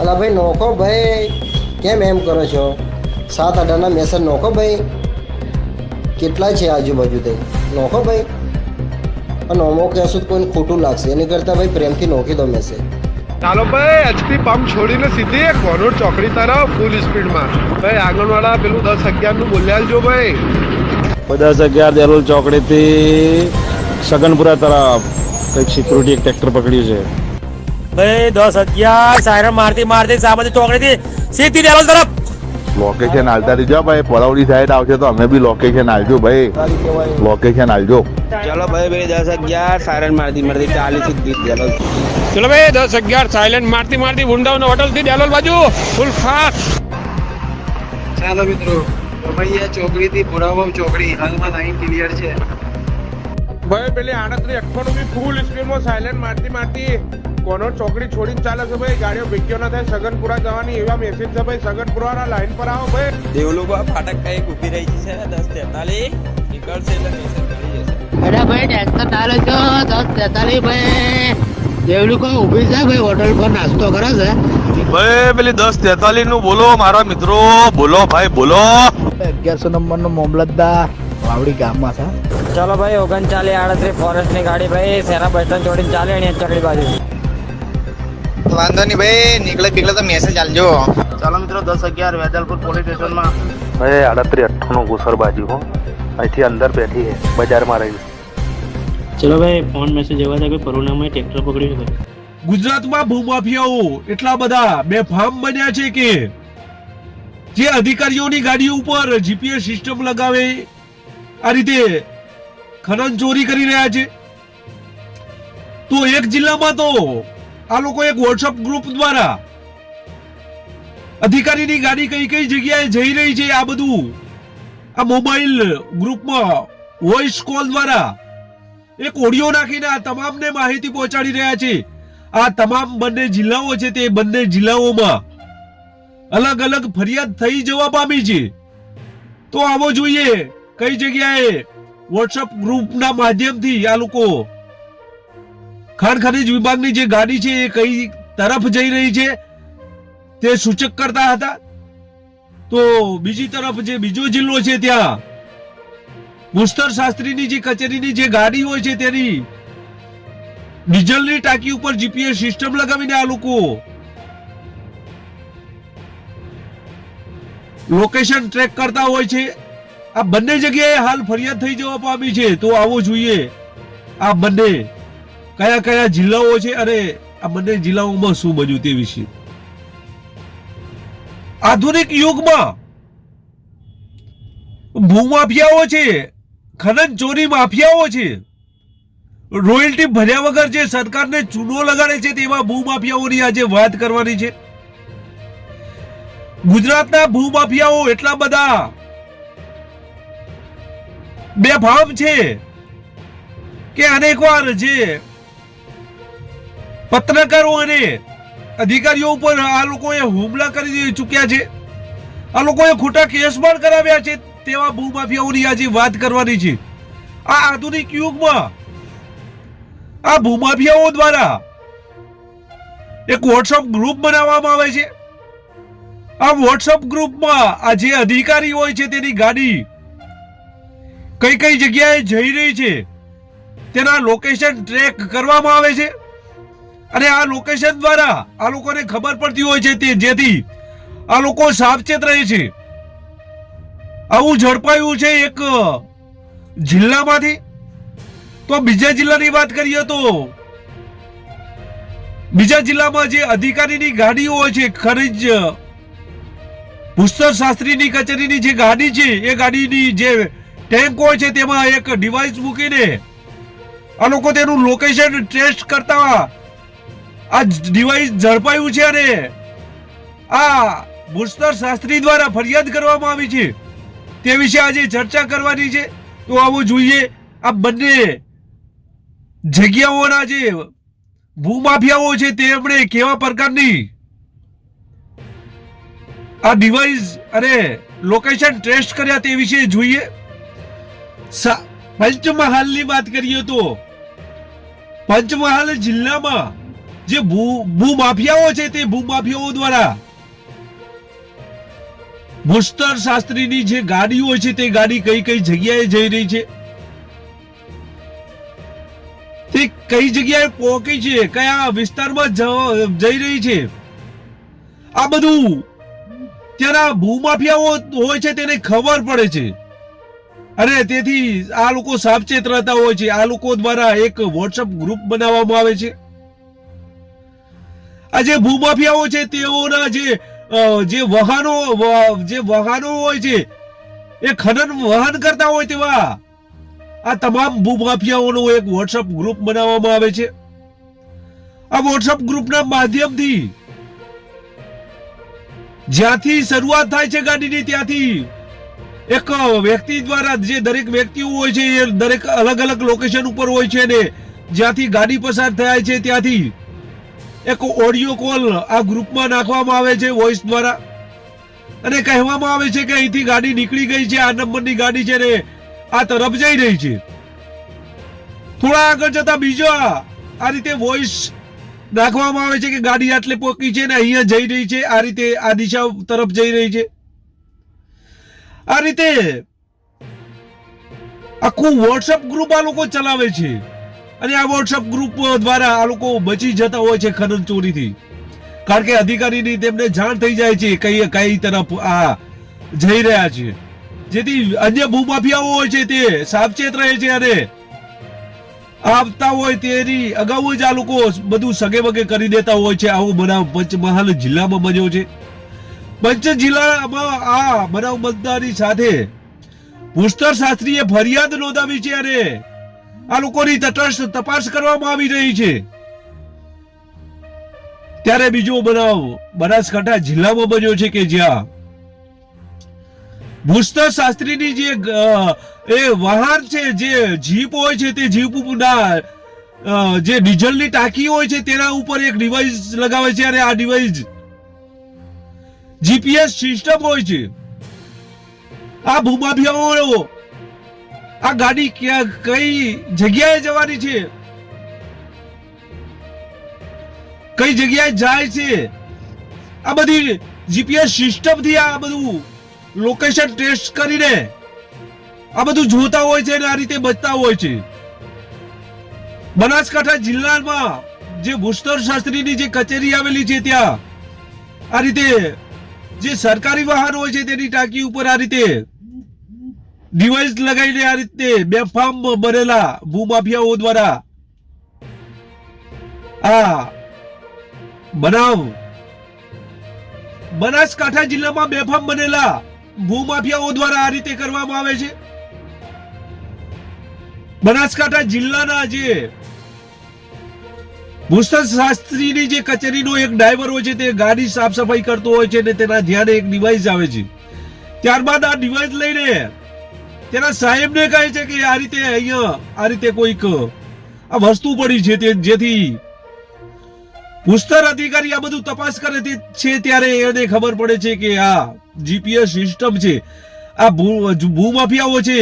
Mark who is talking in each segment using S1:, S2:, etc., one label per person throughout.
S1: અલા ભાઈ નોખો ભાઈ, કેમ એમ કરો છો? 7-8 મેસેજ નોખો ભાઈ. કેટલા છે આજુબાજુ તે નોખો ભાઈ. નોમો કહેશું તો કોઈને ખોટું લાગશે, એની કરતાં ભાઈ પ્રેમથી નોખી દો મેસેજ.
S2: ચાલો ભાઈ, એચપી પંપ છોડીને સીધી કોનોર ચોકડી તરફ ફૂલ સ્પીડમાં. ભાઈ આગળવાળા પેલું 10-11 નું બોલ્યા જો ભાઈ.
S3: 10-11 દેરોલ ચોકડી થી સગનપુરા તરફ કઈક સિક્યુરિટી એક ટ્રેક્ટર પકડ્યું છે.
S4: ભાઈ 10-11 સાયરન મારતી મારતી સામાજિક ચોકડી થી સીધી દેરોલ તરફ.
S5: લોકેશન હાલતા રહીજો ભાઈ. પળવડી સાઈડ આવશે તો અમે બી લોકેશન હાલજો ભાઈ. લોકેશન હાલજો.
S6: ચલો ભાઈ 10-11 સાયરન મારતી મારતી 40 સીધી દેરોલ.
S2: ચલો ભાઈ 10-11 સાયલેન્ટ મારતી મારતી વૃંદાવન હોટલ થી ડેલોલ બાજુ ફૂલ ફાસ્ટ.
S7: ચાલો મિત્રો, રમૈયા ચોકડી થી પુરાવા ચોકડી હાલમાં લાઈન ક્લિયર છે.
S2: ભાઈ પેલી 38-58 બી ફૂલ સ્પીડમાં સાયલેન્ટ મારતી મારતી કોનોર ચોકડી છોડીને ચાલે છે ભાઈ. ગાડીઓ ભેગ્યો ના થાય. સગનપુરા જવાની એવા મેસેજ છે ભાઈ. સગનપુરા લાઈન પર આવો ભાઈ.
S6: દેવલુબા ફાટક કઈ ઉભી રહી છે 10-43 નીકળશે એટલે મેસેજ કરી જશે.
S8: અરે ભાઈ ટેન્શન ના લેજો. 10-43 ભાઈ દેવલું કોઈ ઊભી છે ભાઈ, હોટલ પર નાસ્તો કરે છે
S3: ભાઈ પેલી 10-43 નું બોલો મારા મિત્રો, બોલો ભાઈ બોલો.
S9: 1100 નંબર નો મામલતદાર વાવડી ગામમાં છે.
S4: ચલો ભાઈ 39-38 ફોરેસ્ટ ની ગાડી ભાઈ સેરા બસ સ્ટેન્ડ છોડીને ચાલે અહીંયા ચોકડી બાજુ.
S6: વાંધો નહીં ભાઈ, નીકળે તો મેસેજ આલજો.
S9: ચાલો મિત્રો 10-11 વેદલપુર પોલીસ સ્ટેશનમાં.
S3: ભાઈ 38-8 નું ઘુસર બાજુ હો, અહીંથી અંદર બેઠી છે બજારમાં રહી.
S4: ચલો ભાઈ ફોન મેસેજ એવા છે કે પરુણામાં ટ્રેક્ટર પકડ્યું છે.
S2: ગુજરાતમાં ભૂમાફિયાઓ એટલા બધા બેફામ બન્યા છે કે જે અધિકારીઓની ગાડીઓ ઉપર જીપીએસ સિસ્ટમ લગાવે આ રીતે ખનન ચોરી કરી રહ્યા છે. તો એક જિલ્લામાં તો આ લોકો એક વોટ્સઅપ ગ્રુપ દ્વારા અધિકારીની ગાડી કઈ કઈ જગ્યાએ જઈ રહી છે આ બધું આ મોબાઈલ ગ્રુપમાં વોઇસ કોલ દ્વારા એક ઓડિયો નાખીને આ તમામને માહિતી પહોંચાડી રહ્યા છે. આ તમામ બંને જિલ્લાઓ છે તે બંને જિલ્લાઓમાં અલગ અલગ ફરિયાદ થઈ જવા પામી છે. તો આવો જોઈએ કઈ જગ્યાએ વોટ્સઅપ ગ્રુપના માધ્યમથી આ લોકો ખાણ ખનીજ વિભાગની જે ગાડી છે એ કઈ તરફ જઈ રહી છે તે સૂચક કરતા હતા. તો બીજી તરફ જે બીજો જિલ્લો છે ત્યાં ભૂસ્તર શાસ્ત્રીની જે કચેરીની જે ગાડી હોય છે તેની ડીઝલની ટાંકી ઉપર જીપીએસ સિસ્ટમ લગાવીને આ લોકો લોકેશન ટ્રેક કરતા હોય છે. આ બંને જગ્યાએ હાલ ફરિયાદ થઈ જવા પામી છે. તો આવો જોઈએ આ બંને કયા કયા જિલ્લાઓ છે અને આ બંને જિલ્લાઓમાં શું બન્યું તે વિશે. આધુનિક યુગમાં ભૂમાફિયાઓ છે, ખનન ચોરી માફિયાઓ છે, રોયલ્ટી ભર્યા વગર જે સરકારને ચૂનો લગાડે છે તેવા ભૂમાફિયાઓની આજે વાત કરવાની છે. ગુજરાતના ભૂમાફિયાઓ એટલા બધા બેફામ છે કે અનેકવાર જે પત્રકારો અને અધિકારીઓ ઉપર આ લોકોએ હુમલા કરી ચૂક્યા છે. આ લોકોએ ખોટા કેસ પણ કરાવ્યા છે. તેવા ભૂમાફિયાઓની આજે વાત કરવાની છે. આ આધુનિક યુગમાં આ ભૂમાફિયાઓ દ્વારા એક વોટ્સઅપ ગ્રુપ બનાવવામાં આવે છે. આ વોટ્સઅપ ગ્રુપમાં આ જે અધિકારી હોય છે તેની ગાડી કઈ કઈ જગ્યાએ જઈ રહી છે તેના લોકેશન ટ્રેક કરવામાં આવે છે. અને આ લોકેશન દ્વારા આ લોકોને ખબર પડતી હોય છે તે જેથી આ લોકો સાવચેત રહે છે. આવું ઝડપાયું છે એક જિલ્લામાંથી. તો બીજા જિલ્લાની વાત કરીએ તો બીજા જિલ્લામાં જે અધિકારીની ગાડીઓ હોય છે, ખનીજ ભૂસ્તર શાસ્ત્રીની કચેરીની જે ગાડી છે એ ગાડીની જે ટેન્ક હોય છે તેમાં એક ડિવાઇસ મૂકીને આ લોકો તેનું લોકેશન ટ્રેસ કરતા આ ડિવાઇસ ઝડપાયું છે અને આ ભૂસ્તર શાસ્ત્રી દ્વારા ફરિયાદ કરવામાં આવી છે. તે વિશે આજે ચર્ચા કરવાની છે. તો આવો જોઈએ આ બંને જગ્યાઓના જે ભૂમાફિયાઓ છે તેમણે કેવા પ્રકારની આ ડિવાઇસ અને લોકેશન ટ્રેસ કર્યા તે વિશે જોઈએ. પંચમહાલની વાત કરીએ તો પંચમહાલ જિલ્લામાં જે ભૂમાફિયાઓ છે તે ભૂમાફિયાઓ દ્વારા ભૂસ્તર શાસ્ત્રીની જે ગાડીઓ છે તે ગાડી કઈ કઈ જગ્યાએ જઈ રહી છે, તે કઈ જગ્યાએ પહોંચી છે, કયા વિસ્તારમાં જઈ રહી છે, આ બધું ત્યાંના ભૂમાફિયાઓ હોય છે તેને ખબર પડે છે અને તેથી આ લોકો સાવચેત રહેતા હોય છે. આ લોકો દ્વારા એક વોટ્સઅપ ગ્રુપ બનાવવામાં આવે છે. આ જે ભૂમાફિયાઓ છે તેઓના જે વાહનો હોય છે એ ખનન વહન કરતા હોય તેવા આ તમામ ભૂમાફિયાઓનો એક વોટ્સઅપ ગ્રુપ બનાવવામાં આવે છે. આ વોટ્સઅપ ગ્રુપના માધ્યમથી જ્યાંથી શરૂઆત થાય છે ગાડીની ત્યાંથી એક વ્યક્તિ દ્વારા, જે દરેક વ્યક્તિઓ હોય છે એ દરેક અલગ અલગ લોકેશન ઉપર હોય છે અને જ્યાંથી ગાડી પસાર થાય છે ત્યાંથી એક ઓડિયો કોલ આ ગ્રુપમાં નાખવામાં આવે છે વોઇસ દ્વારા અને કહેવામાં આવે છે કે અહીંથી ગાડી નીકળી ગઈ છે, આ નંબરની ગાડી છે ને આ તરફ જઈ રહી છે. થોડા આગળ જતા બીજો આ રીતે વોઇસ નાખવામાં આવે છે કે ગાડી આટલે પહોંચી છે ને અહીંયા જઈ રહી છે, આ રીતે આ દિશા તરફ જઈ રહી છે. આ રીતે આખું વોટ્સઅપ ગ્રુપ આ લોકો ચલાવે છે અને આ વોટ્સઅપ ગ્રુપ દ્વારા આ લોકો બચી જતા હોય છે ખનન ચોરીથી, કારણ કે અધિકારીની તેમને જાણ થઈ જાય છે કઈ તરફ આ જઈ રહ્યા છે, જેથી અન્ય ભૂમાફિયાઓ હોય છે તે સાવચેત રહે છે અને આવતા હોય તેની અગાઉ જ આ લોકો બધું સગે વગે કરી દેતા હોય છે. આવો બનાવ પંચમહાલ જિલ્લામાં બન્યો છે. પંચ જિલ્લામાં આ બનાવ બનતાની સાથે ભૂસ્તર શાસ્ત્રીએ ફરિયાદ નોંધાવી છે અને આ લોકોની તટસ્થ તપાસ કરવામાં આવી રહી છે. ત્યારે બીજો બનાવ બનાસકાંઠા જિલ્લામાં બન્યો છે કે જ્યાં ભૂસ્તર શાસ્ત્રીની જે એ વાહન છે, જે જીપ હોય છે, તે જીપ ના જે ડીઝલની ટાંકી હોય છે તેના ઉપર એક ડિવાઇસ લગાવે છે અને આ ડિવાઇસ જીપીએસ સિસ્ટમ હોય છે. આ ભૂમાફિયાઓ આ ગાડી કઈ જગ્યાએ જવાની છે, કઈ જગ્યાએ જાય છે, આ બધી જીપીએસ સિસ્ટમ થી આ બધું લોકેશન ટેસ્ટ કરીને આ બધું જોતા હોય છે અને આ રીતે બચતા હોય છે. બનાસકાંઠા જિલ્લામાં જે ભૂસ્તર શાસ્ત્રીની જે કચેરી આવેલી છે ત્યાં આ રીતે જે સરકારી વાહન હોય છે તેની ટાંકી ઉપર આ રીતે ડિવાઇસ લગાવીને આ રીતે બેફામ બનેલા ભૂમાફિયાઓ દ્વારા આ બનાવ બનાસકાંઠા જિલ્લામાં બેફામ બનેલા ભૂમાફિયાઓ દ્વારા આ રીતે કરવામાં આવે છે. બનાસકાંઠા જિલ્લાના જે ભૂસ્તર શાસ્ત્રીની જે કચેરીનો એક ડ્રાઈવર હોય છે તે ગાડી સાફ સફાઈ કરતો હોય છે અને તેના ધ્યાને એક ડિવાઇસ આવે છે. ત્યારબાદ આ ડિવાઇસ લઈને તેના સાહેબને કહે છે કે આ રીતે અહીંયા આ રીતે કોઈક આ વસ્તુ પડી છે તે, જેથી ભૂસ્તર અધિકારી આ બધું તપાસ કરે છે ત્યારે એને ખબર પડે છે કે આ જીપીએસ સિસ્ટમ છે, આ ભૂમાફિયાઓ છે,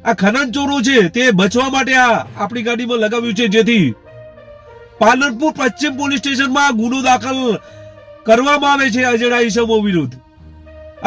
S2: આ ખનન ચોરો છે તે બચવા માટે આ આપણી ગાડીમાં લગાવ્યું છે, જેથી પાલનપુર પશ્ચિમ પોલીસ સ્ટેશનમાં ગુનો દાખલ કરવામાં આવે છે અજેડા ઈસમો વિરુદ્ધ.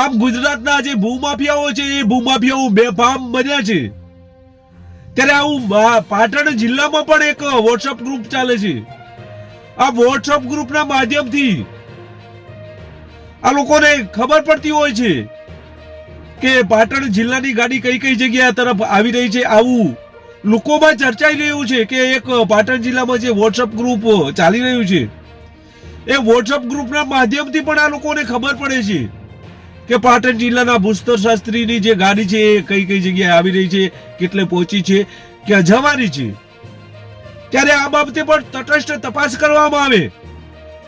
S2: આમ ગુજરાતના જે ભૂમાફિયાઓ છે એ ભૂમાફિયાઓ બેફામ બન્યા છે. ત્યારે આવું પાટણ જિલ્લામાં પણ એક વોટ્સઅપ ગ્રુપ ચાલે છે. આ વોટ્સઅપ ગ્રુપના માધ્યમથી આ લોકોને ખબર પડતી હોય છે કે પાટણ જિલ્લાની ગાડી કઈ કઈ જગ્યા તરફ આવી રહી છે. આવું લોકોમાં ચર્ચાઈ રહ્યું છે કે એક પાટણ જિલ્લામાં જે વોટ્સઅપ ગ્રુપ ચાલી રહ્યું છે એ વોટ્સઅપ ગ્રુપના માધ્યમથી પણ આ લોકોને ખબર પડે છે કે પાટણ જિલ્લાના ભૂસ્તર શાસ્ત્રીની જે ગાડી છે એ કઈ કઈ જગ્યાએ આવી રહી છે, કેટલે પહોંચી છે, ક્યાં જવાની છે. ત્યારે આ બાબતે પણ તટસ્થ તપાસ કરવામાં આવે.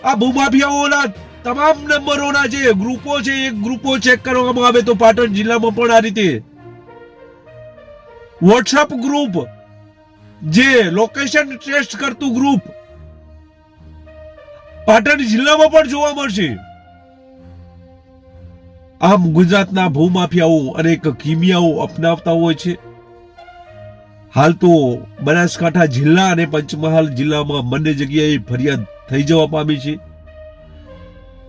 S2: આ ભૂમાફિયાઓના તમામ નંબરોના જે ગ્રુપો છે એ ગ્રુપો ચેક કરવામાં આવે તો પાટણ જિલ્લામાં પણ આ રીતે વોટ્સઅપ ગ્રુપ, જે લોકેશન ટેસ્ટ કરતું ગ્રુપ પાટણ જિલ્લામાં પણ જોવા મળશે. આમ ગુજરાતના ભૂમાફિયાઓ અનેક કિમિયાઓ અપનાવતા હોય છે. હાલ તો બનાસકાંઠા જિલ્લા અને પંચમહાલ જિલ્લામાં બંને જગ્યાએ ફરિયાદ થઈ જવા પામી છે.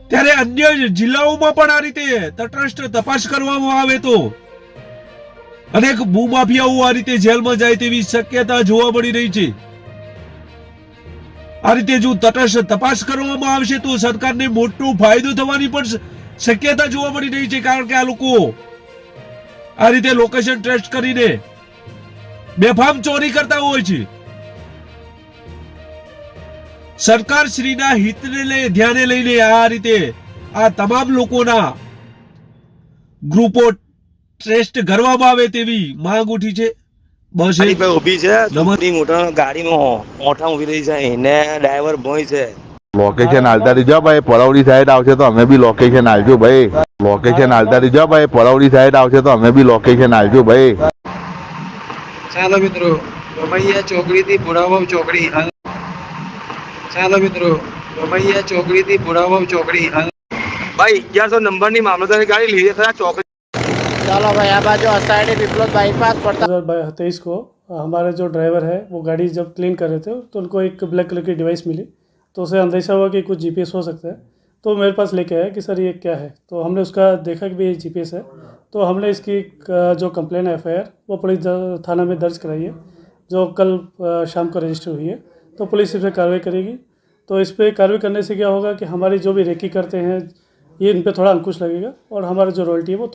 S2: ત્યારે અન્ય જિલ્લાઓમાં પણ આ રીતે તટસ્થ તપાસ કરવામાં આવે તો અનેક ભૂમાફિયાઓ આ રીતે જેલમાં જાય તેવી શક્યતા જોવા મળી રહી છે. આ રીતે જો તટસ્થ તપાસ કરવામાં આવશે તો સરકારને મોટો ફાયદો થવાની પણ શક્યતા જોવા મળી રહી છે. કારણ કે આ લોકો આ રીતે લોકેશન ટ્રેસ કરીને બેફામ ચોરી કરતા હોય છે. સરકાર શ્રીના હિતને ધ્યાને લઈને આ રીતે આ તમામ લોકોના ગ્રુપો ટ્રેસ્ટ કરવામાં આવે તેવી માંગ ઉઠી છે. બસ એ
S4: ઉભી છે મોટા ગાડીમાં ઓઠા ઉભી રહી છે ને ડ્રાઈવર ભોય છે.
S5: લોકેશન હાલતા રહીજો ભાઈ, પરાવડી સાઈડ આવશે તો અમે બી લોકેશન હાલજો ભાઈ. લોકેશન હાલતા રહીજો ભાઈ, પરાવડી સાઈડ આવશે તો અમે બી લોકેશન હાલજો ભાઈ.
S7: ચાલો મિત્રો, રમૈયા ચોકડીથી ભુરાવાવ ચોકડી. ચાલો મિત્રો, રમૈયા ચોકડીથી ભુરાવાવ ચોકડી.
S4: ભાઈ 1100 નંબરની મામલતદારની ગાડી લીધી છે ચોકડી.
S8: चलो भाई आ बाजू साइड पिपलोद बाईपास पड़ता
S10: 2023 को हमारे जो ड्राइवर है वो गाड़ी जब क्लीन कर रहे थे तो उनको एक ब्लैक कलर की डिवाइस मिली, तो उसे अंदेशा हुआ कि कुछ जीपीएस हो सकता है. तो मेरे पास लेके आया कि सर ये क्या है. तो हमने उसका देखा कि भाई ये जीपीएस है. तो हमने इसकी जो कंप्लेन है FIR वो पुलिस थाना में दर्ज कराई है, जो कल शाम को रजिस्टर हुई है. तो पुलिस इस पर कार्रवाई करेगी. तो इस पर कार्रवाई करने से क्या होगा कि हमारी जो भी रेकी करते हैं ये इन पर थोड़ा अंकुश लगेगा और हमारा जो रॉयल्टी है वो